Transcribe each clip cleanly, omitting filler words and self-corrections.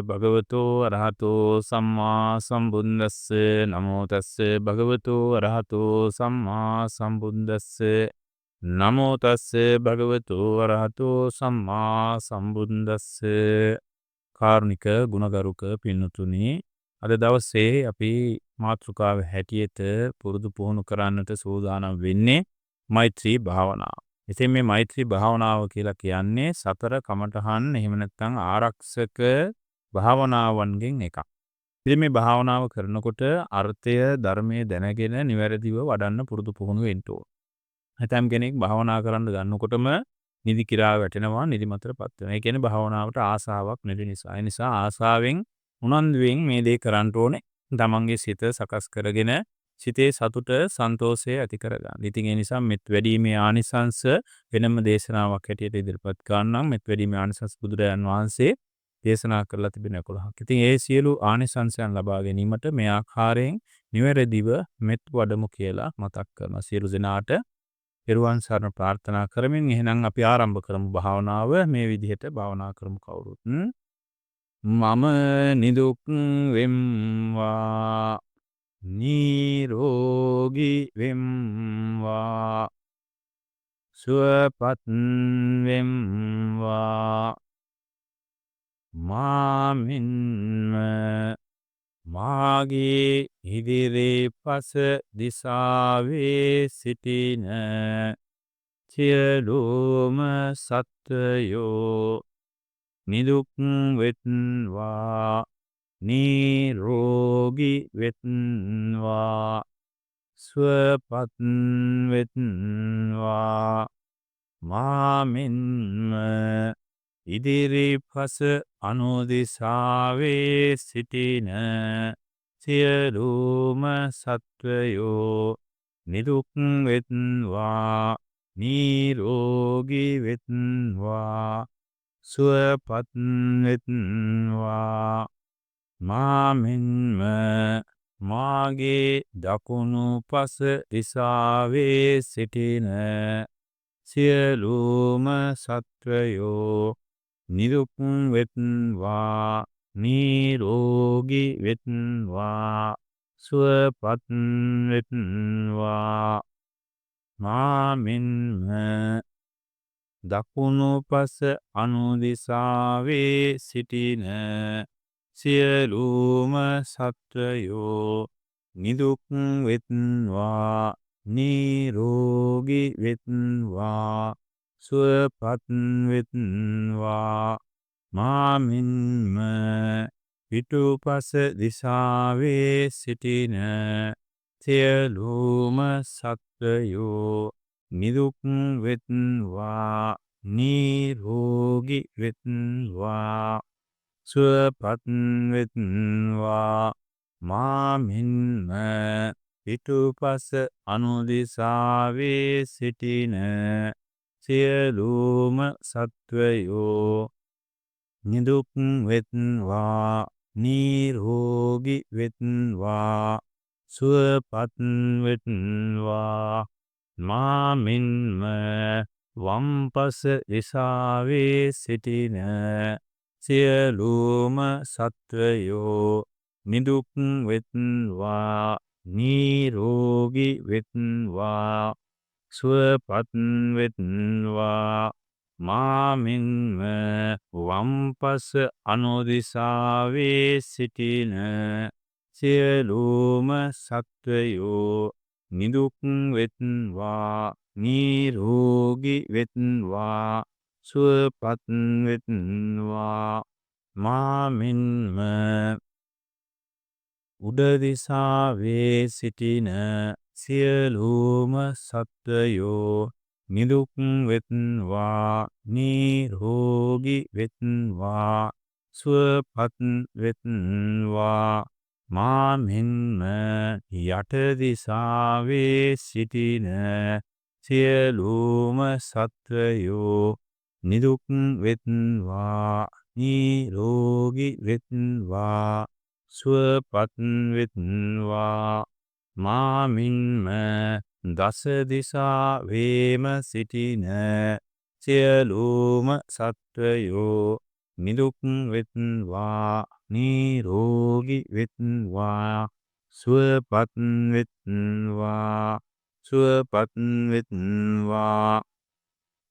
භගවතෝ අරහතෝ සම්මා සම්බුද්දස්ස නමෝ තස්ස භගවතෝ අරහතෝ සම්මා සම්බුද්දස්ස නමෝ තස්ස භගවතෝ අරහතෝ සම්මා සම්බුද්දස්ස කාරුණික ගුණගරුක පින්නතුනි අද දවසේ අපි මාතෘකාව හැටියට පුරුදු පුහුණු කරන්නට සූදානම් වෙන්නේ මෛත්‍රී භාවනාව. ඉතින් මේ මෛත්‍රී භාවනාව කියලා කියන්නේ සතර කමඨහන් එහෙම නැත්නම් ආරක්ෂක භාවනාවන්ගෙන් එකක්. ඉතින් මේ භාවනාව කරනකොට අර්ථය ධර්මයේ දැනගෙන නිවැරදිව වඩන්න පුරුදු පුහුණු වෙන්න ඕන. හැතැම් කෙනෙක් භාවනා කරන්න ගන්නකොටම නිදි කිරා වැටෙනවා නිදිමතටපත් වෙනවා. ඒ කියන්නේ භාවනාවට ආසාවක් නැති නිසා. ඒ නිසා ආසාවෙන් උනන්දුවෙන් මේ දේ කරන්න ඕනේ. තමන්ගේ සිත සකස් කරගෙන සිතේ සතුට සන්තෝෂය ඇති කරගන්න. ඉතින් ඒ නිසා මෙත් වැඩීමේ ආනිසංස වෙනම දේශනාවක් හැටියට ඉදිරිපත් කරන්නම්. මෙත් වැඩීමේ ආනිසංස බුදුරජාන් වහන්සේ දේශනා කරලා තිබෙන 11ක්. ඉතින් ඒ සියලු ආනිසංසයන් ලබා ගැනීමට මේ ආකාරයෙන් නිවැරදිව මෙත් වඩමු කියලා මතක් කරනවා. සියලු දෙනාට පෙරවන් සරණ ප්‍රාර්ථනා කරමින් එහෙනම් අපි ආරම්භ කරමු භාවනාව. මේ විදිහට භාවනා කරමු කවුරුත්. මම නිදුක් වෙම්වා නිරෝගී වෙම්වා සුවපත් වෙම්වා මාමින්ම මාගේ ඉදිරිපස දිසාවේ සිටින සියලුම සත්වයෝ නිදුක් වෙත්වා නිරෝගී වෙත්වා සුවපත් වෙත්වා මාමින්ම ඉදිරිපස අනුදිසාවේ සිටින සියලුම සත්වයෝ නිදුක් වෙත්වා නිරෝගී වෙත්වා සුවපත් වෙත්වා මාමින්ම මාගේ දකුණු පස දිසාවේ සිටින සියලුම සත්වයෝ නිදුක් වෙත්වා නිරෝගී වෙත්වා සුවපත් වෙත්වා මාමින්ම දකුණු පස අනුදිසාවේ සිටින සියලුම සත්වයෝ නිදුක් වෙත්වා නිරෝගී වෙත්වා සුවපත් වෙත්වා මාමින්ම පිටුපස දිසාවේ සිටින සියලුම සත්වයෝ නිදුක් වෙත්වා නිරෝගී වෙත්වා සුවපත් වෙත්වා මාමින්ම පිටුපස අනුදිසාවේ සිටින සියලුම සත්වයෝ නිදුක් වෙත්වා නිරෝගී වෙත්වා සුවපත් වෙත්වා මාමින්ම වම්පස දිසාවේ සිටින සියලුම සත්වයෝ නිදුක් වෙත්වා නිරෝගී වෙත්වා සුවපත් වෙත්වා මාමින්ම වම්පස අනුදිසාවේ සිටින සියලුම සත්වයෝ නිදුක් වෙත්වා නිරෝගී වෙත්වා සුවපත් වෙත්වා මාමින්ම උඩ දිසාවේ සිටින සියලුම සත්වයෝ නිදුක් වෙත්වා නිරෝගී වෙත්වා සුවපත් වෙත්වා මාමින්ම යට දිසාවේ සිටින සියලුම සත්වයෝ නිදුක් වෙත්වා නිරෝගී වෙත්වා සුවපත් වෙත්වා මාමින්ම දස දිසාවේම සිටින සියලුම සත්වයෝ නිදුක් වෙත්වා නිරෝගී වෙත්වා සුවපත් වෙත්වා සුවපත් වෙත්වා.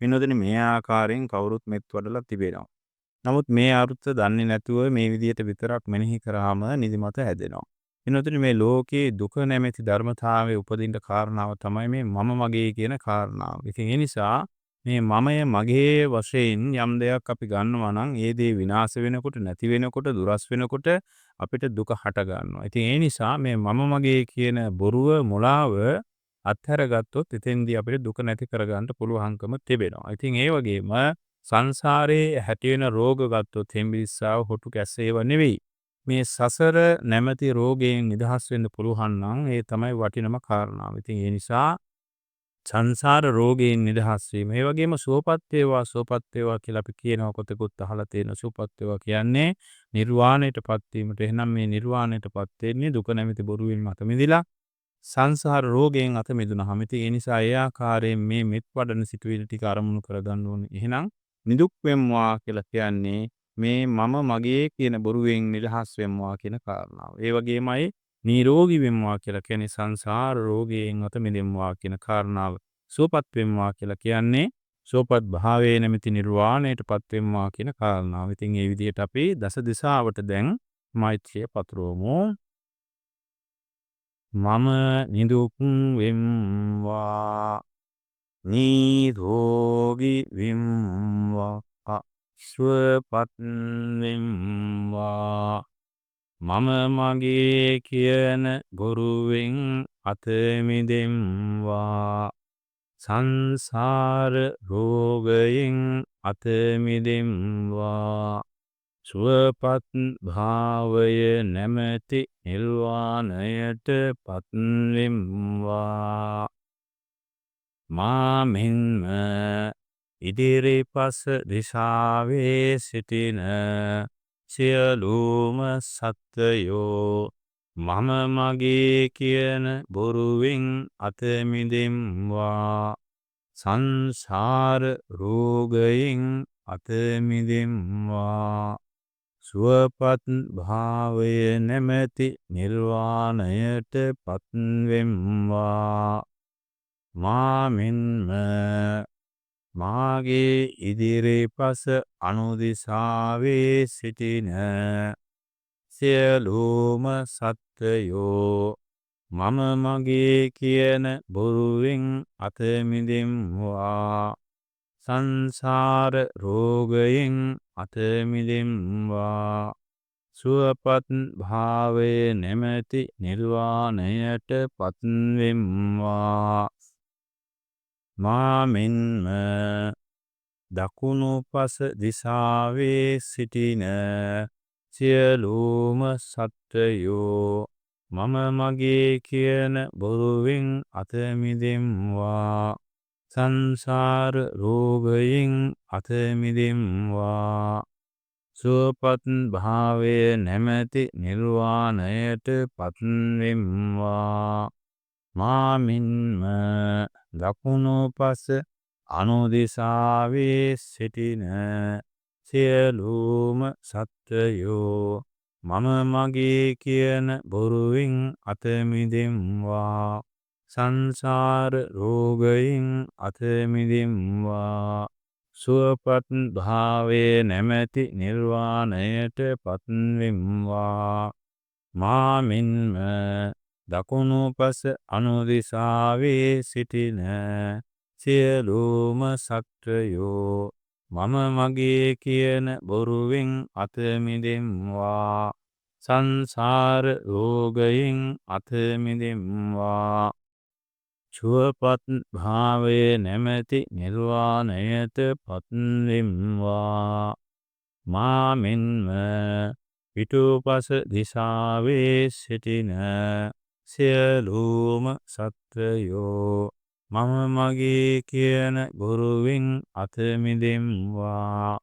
විනෝදනි මේ ආකාරයෙන් කවුරුත් මෙත් වඩලා තිබෙනවා. නමුත් මේ අරුත දන්නේ නැතුව මේ විදියට විතරක් මෙනෙහි කරාම නිදිමත හැදෙනවා. විනෝදනි මේ ලෝකේ දුක නැමැති ධර්මතාවයේ උපදින්න කාරණාව තමයි මේ මම මගේ කියන කාරණාව. ඉතින් ඒ නිසා මේ මමය මගේ වශයෙන් යම් දෙයක් අපි ගන්නවා නම් ඒ දේ විනාශ වෙනකොට නැති වෙනකොට දුරස් වෙනකොට අපිට දුක හට ගන්නවා. ඉතින් ඒ නිසා මේ මම මගේ කියන බොරුව මුලාව අත්හැරගත්තොත් එතෙන්දී අපිට දුක නැති කරගන්න පුළුවන්කම තිබෙනවා. ඉතින් ඒ වගේම සංසාරයේ හැටිවෙන රෝග ගත්තොත් හෙම්බිරිස්සාව හොටු කැස්ස ඒවා නෙවෙයි. මේ සසර නැමැති රෝගයෙන් නිදහස් වෙන්න පුළුවන් නම් ඒ තමයි වටිනම කාරණාව. ඉතින් ඒ නිසා සංසාර රෝගයෙන් නිදහස් වීම. ඒ වගේම සුවපත් වේවා කියලා අපි කියනවා කොතෙකුත් අහලා තියෙන සුවපත් වේවා කියන්නේ නිර්වාණයටපත් වීමට. එහෙනම් මේ නිර්වාණයටපත් වෙන්නේ දුක නැමැති බොරුවෙන් මත මිදලා සංසාර රෝගයෙන් අත මිදුණාම. ඉතින් ඒ නිසා ඒ ආකාරයෙන් මේ මෙත් වඩන සිතුවිලි ටික අරමුණු කරගන්න ඕනේ. එහෙනම් නිදුක් වෙම්වා කියලා කියන්නේ මේ මම මගේ කියන බොරුවෙන් නිදහස් වෙම්වා කියන කාරණාව. ඒ වගේමයි නිරෝගී වෙම්වා කියලා කියන්නේ සංසාර රෝගයෙන් අත මිදෙම්වා කියන කාරණාව. සුවපත් වෙම්වා කියලා කියන්නේ සුවපත් භාවයේ නැමැති නිර්වාණයටපත් වෙම්වා කියන කාරණාව. ඉතින් මේ විදිහට අපි දස දිශාවට දැන් මෛත්‍රිය පතුරවමු. මම නිදුක් වෙම්වා නිරෝගී වෙම්වා සුවපත් වෙම්වා මම මගේ කියන බොරුවෙන් අත මිදෙම්වා සංසාර රෝගයෙන් අත මිදෙම්වා සුවපත් භාවය නැමැති නිර්වාණයට පත්වෙම්වා මා මෙන්ම ඉදිරිපස දිසාවේ සිටින සියලුම සත්වයෝ මම මගේ කියන බොරුවෙන් අත මිදෙම්වා සංසාර රෝගයෙන් අත මිදෙම්වා සුවපත් භාවය නැමැති නිර්වාණයට පත්වෙම්වා මා මෙන්ම මාගේ ඉදිරිපස අනුදිසාවේ සිටින සියලුම සත්වයෝ මම මගේ කියන බොරුවෙන් අත මිදෙම්වා සංසාර රෝගයෙන් අත මිදෙම්වා සුවපත් භාවය නැමැති නිර්වාණයට පත්වෙම්වා මා මෙන්ම දකුණු පස දිසාවේ සිටින සියලුම සත්වයෝ මම මගේ කියන බොරුවෙන් අත මිදෙම්වා සංසාර රෝගයෙන් අත මිදෙම්වා සුවපත් භාවය නැමැති නිර්වාණයට පත්වෙම්වා මා මෙන්ම දකුණු පස අනුදිසාවේ සිටින සියලුම සත්වයෝ මම මගේ කියන බොරුවෙන් අත මිදෙම්වා සංසාර රෝගයෙන් අත මිදෙම්වා සුවපත් භාවයේ නැමැති නිර්වාණයට පත්වෙම්වා මා මෙන්ම දකුණු පස අනුදිසාවේ සිටින සියලුම සත්වයෝ මම මගේ කියන බොරුවෙන් අත මිදෙම්වා සංසාර රෝගයෙන් අත මිදෙම්වා සුවපත් භාවයේ නැමැති නිර්වාණයට පත්වෙම්වා මා මෙන්ම පිටුපස දිසාවේ සිටින සියලුම සත්වයෝ මම මගේ කියන බොරුවෙන් අත මිදෙම්වා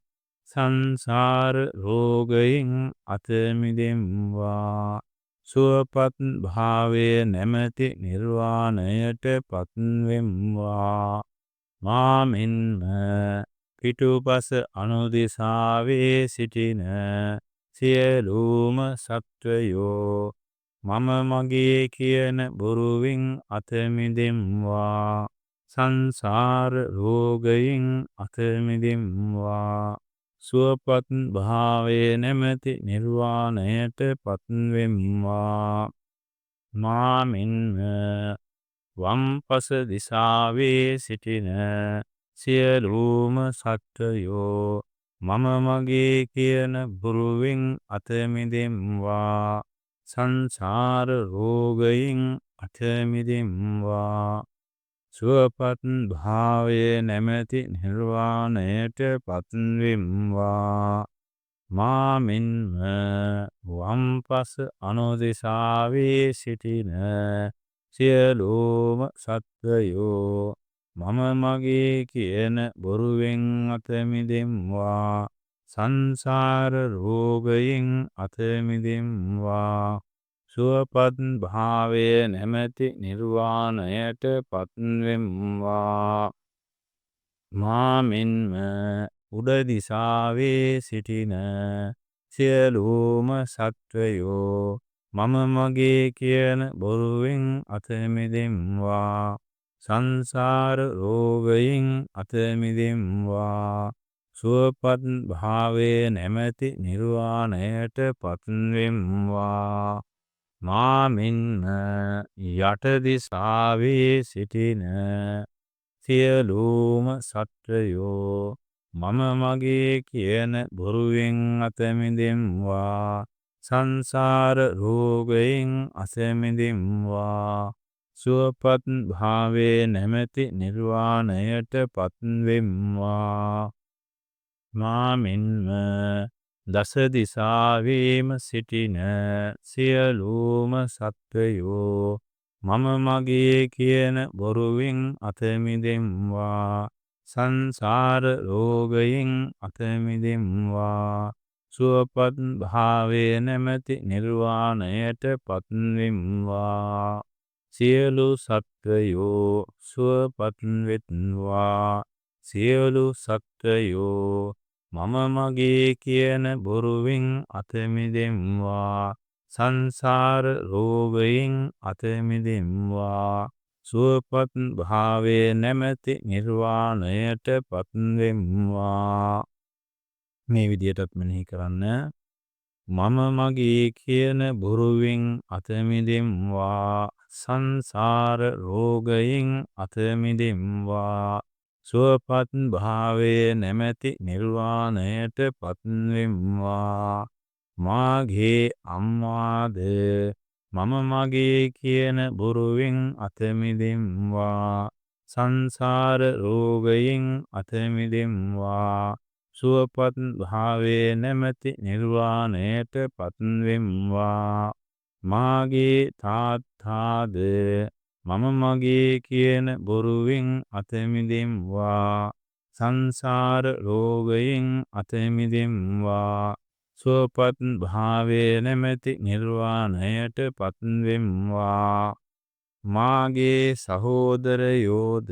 සංසාර රෝගයෙන් අත මිදෙම්වා සුවපත් භාවයේ නැමැති නිර්වාණයට පත්වෙම්වා මා මෙන්ම පිටුපස අනුදිසාවේ සිටින සියලුම සත්වයෝ මම මගේ කියන බොරුවෙන් අත මිදෙම්වා. සංසාර රෝගයෙන් අත මිදෙම්වා. සුවපත් භාවයේ නැමැති නිර්වාණයට පත්වෙම්වා. මා මෙන්ම වම්පස දිසාවේ සිටින සියලුම සත්වයෝ මම මගේ කියන බොරුවෙන් අත මිදෙම්වා. සංසාර රෝගයෙන් අත මිදෙම්වා. සුවපත් භාවයේ නැමැති නිර්වාණයට පත්වෙම්වා. මා මෙන්ම වම්පස අනුදිසාවේ සිටින සියලුම සත්වයෝ මම මගේ කියන බොරුවෙන් අත මිදෙම්වා. සංසාර රෝගයෙන් අත මිදෙම්වා. සුවපත් භාවයේ නැමැති නිර්වාණයට පත්වෙම්වා. මා මෙන්ම උඩදිසාවේ සිටින සියලුම සත්වයෝ මම මගේ කියන බොරුවෙන් අත මිදෙම්වා. සංසාර රෝගයෙන් අත මිදෙම්වා. සුවපත් භාවයේ නැමැති නිර්වාණයට පත්වෙම්වා. මා මෙන්ම යටදිසාවේ සිටින සියලුම සත්වයෝ මම මගේ කියන බොරුවෙන් අත මිදෙම්වා. සංසාර රෝගයෙන් අත මිදෙම්වා. සුවපත් භාවයේ නැමැති නිර්වාණයට පත්වෙම්වා. මා මෙන්ම දස දිසාවේම සිටින සියලුම සත්වයෝ මම මගේ කියන බොරුවෙන් අත මිදෙම්වා. සංසාර රෝගයෙන් අත මිදෙම්වා. සුවපත් භාවයේ නැමැති නිර්වාණයට පත්වෙම්වා. සියලු සත්වයෝ සුවපත් වෙත්වා. සියලු සත්වයෝ මම මගේ කියන බොරුවෙන් අත මිදෙම්වා. සංසාර රෝගයෙන් අත මිදෙම්වා. සුවපත් භාවයේ නැමැති නිර්වාණයට පත්වෙම්වා. මේ විදියටත් මෙනෙහි කරන්න. මම මගේ කියන බොරුවෙන් අත මිදෙම්වා. සංසාර රෝගයෙන් අත මිදෙම්වා. සුවපත් භාවයේ නැමැති නිර්වාණයට පත්වෙම්වා. මාගේ අම්මාද මම මගේ කියන බොරුවෙන් අත මිදෙම්වා. සංසාර රෝගයෙන් අත මිදෙම්වා. සුවපත් භාවයේ නැමැති නිර්වාණයට පත්වෙම්වා. මාගේ තාත්තාද මම මගේ කියන බොරුවෙන් අත මිදෙම්වා. සංසාර රෝගයෙන් අත මිදෙම්වා. සුවපත් භාවයේ නැමැති නිර්වාණයට පත්වෙම්වා. මාගේ සහෝදරයෝද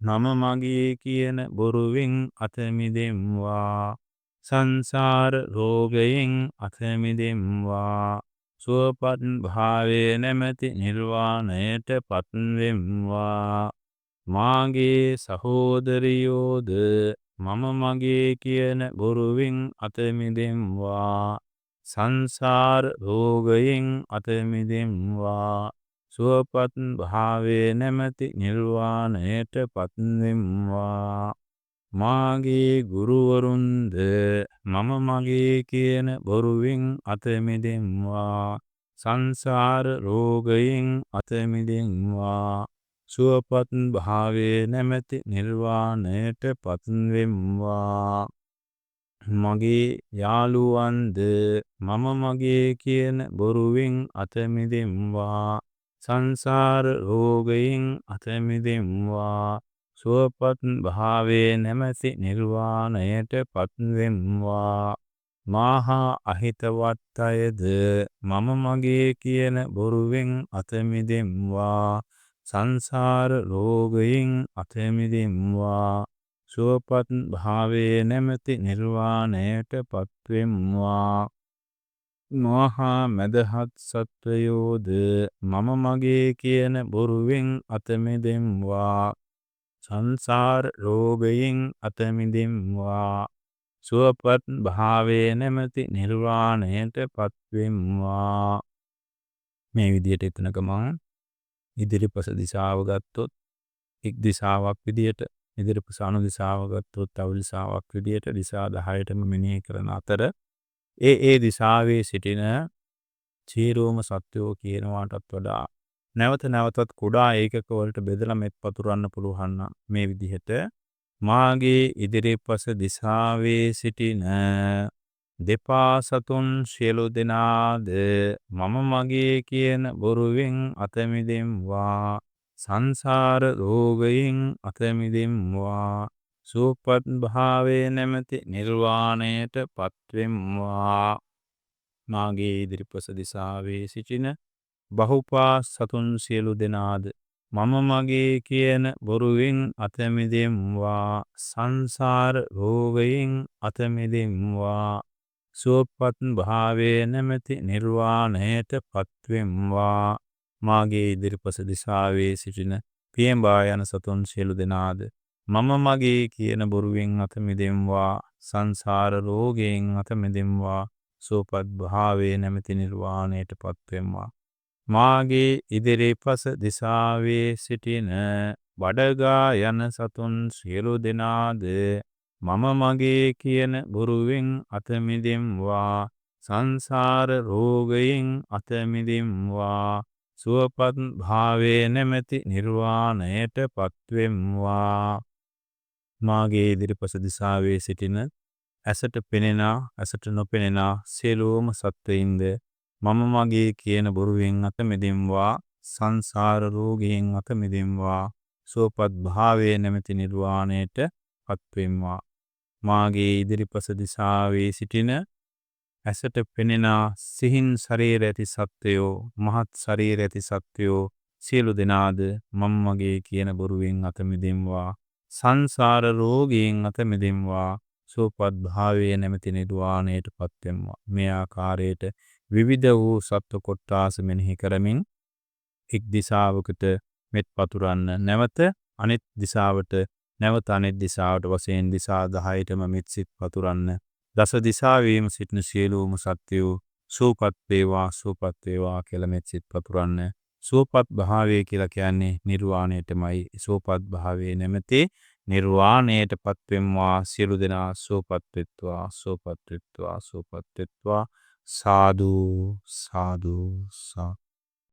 මම මගේ කියන බොරුවෙන් අත මිදෙම්වා. සංසාර රෝගයෙන් අත මිදෙම්වා. සුවපත් භාවයේ නැමැති නිර්වාණයට පත්වෙම්වා. මාගේ සහෝදරියෝද මම මගේ කියන බොරුවෙන් අත මිදෙම්වා. සංසාර රෝගයෙන් අත මිදෙම්වා. සුවපත් භාවයේ නැමැති නිර්වාණයට පත්වෙම්වා. මාගේ ගුරුවරුන්ද මම මගේ කියන බොරුවෙන් අත මිදෙම්වා. සංසාර රෝගයෙන් අත මිදෙම්වා. සුවපත් භාවයේ නැමැති නිර්වාණයට පත්වෙම්වා. මගේ යාළුවන්ද මම මගේ කියන බොරුවෙන් අත මිදෙම්වා. සංසාර රෝගයෙන් අත මිදෙම්වා. සුවපත් භාවයේ නැමැති නිර්වාණයට පත්වෙම්වා. මාහා අහිතවත් අයද මම මගේ කියන බොරුවෙන් අත මිදෙම්වා. සංසාර රෝගයෙන් අත මිදෙම්වා. සුවපත් භාවයේ නැමැති නිර්වාණයට පත්වෙම්වා. මහා මැදහත් සත්වයෝද මම මගේ කියන බොරුවෙන් අතමිදෙම්වා. සංසාර රෝගයෙන් අතමිදෙම්වා. සුවපත් භාවයේ නැමැති නිර්වාණයට පත්වෙම්වා. මේ විදියට එතන ගමන් ඉදිරිපස දිශාව ගත්තොත් එක් දිශාවක් විදියට, ඉදිරිපස අනු දිශාව ගත්තොත් තව දිශාවක් විදියට දිශා 10ටම මෙනෙහි කරන අතර ඒ දිශාවේ සිටින සියලුම සත්වෝ කියනවාටත් වඩා නැවත නැවතත් කුඩා ඒකක වලට බෙදලා මෙත් පතුරවන්න පුළුවන් නම් මේ විදිහට මාගේ ඉදිරිපස දිශාවේ සිටින දෙපා සතුන් සියලු දෙනාද මම මගේ කියන බොරුවෙන් අතමිදෙම්වා. සංසාර රෝගයෙන් අතමිදෙම්වා. සුවපත් භාවයේ නැමැති නිර්වාණයට පත්වෙම්වා. මාගේ ඉදිරිපස දිශාවේ සිටින බහුපා සතුන් සියලු දෙනාද මම මගේ කියන බොරුවෙන් අතමිදෙම්වා. සංසාර රෝගයෙන් අතමිදෙම්වා. සුවපත් භාවයේ නැමැති නිර්වාණයට පත්වෙම්වා. මාගේ ඉදිරිපස දිශාවේ සිටින පියඹා යන සතුන් සියලු දෙනාද මම මගේ කියන බොරුවෙන් අතමිදෙම්වා. සංසාර රෝගයෙන් අතමිදෙම්වා. සුවපත් භාවයේ නැමැති නිර්වාණයට පත්වෙම්වා. මාගේ ඉදිරිපස දිශාවේ සිටින බඩගා යන සතුන් සියලු දෙනාද මම මගේ කියන බොරුවෙන් අතමිදෙම්වා. සංසාර රෝගයෙන් අතමිදෙම්වා. සුවපත් භාවයේ නැමැති නිර්වාණයට පත්වෙම්වා. මාගේ ඉදිරිපස දිශාවේ සිටින ඇසට පෙනෙනා ඇසට නොපෙනෙනා සියලුම සත්වයින්ද මම මගේ කියන බොරුවෙන් අතමිදෙම්වා. සංසාර රෝගයෙන් අතමිදෙම්වා. සුවපත් භාවයේ නැමැති නිර්වාණයට පත්වෙම්වා. මාගේ ඉදිරිපස දිශාවේ සිටින ඇසට පෙනෙනා සිහින් ශරීර ඇති සත්වයෝ මහත් ශරීර ඇති සත්වයෝ සියලු දෙනාද මම මගේ කියන බොරුවෙන් අතමිදෙම්වා. සංසාර රෝගයෙන් අතමිදෙම්වා. සුවපත් භාවයේ නැමැති නිර්වාණයට පත්වෙම්වා. මේ ආකාරයට විවිධ වූ සත්ව කොට්ටාස මෙනෙහි කරමින් එක් දිශාවකට මෙත් පතුරන්න, නැවත අනෙත් දිශාවට, නැවත අනෙත් දිශාවට වශයෙන් දිශා 10ටම මෙත් සිත් පතුරන්න. දස දිශාවේම සිටින සියලුම සත්වයෝ සුවපත් වේවා සුවපත් වේවා කියලා මෙත් සිත් පතුරන්න. සුවපත් භාවය කියලා කියන්නේ නිර්වාණයටමයි. සුවපත් භාවයේ නැමැති නිර්වාණයට පත්වෙම්වා. සියලු දෙනා සුවපත් වෙත්වා සුවපත් වෙත්වා සුවපත් වෙත්වා. සාදු සාදු සාදු.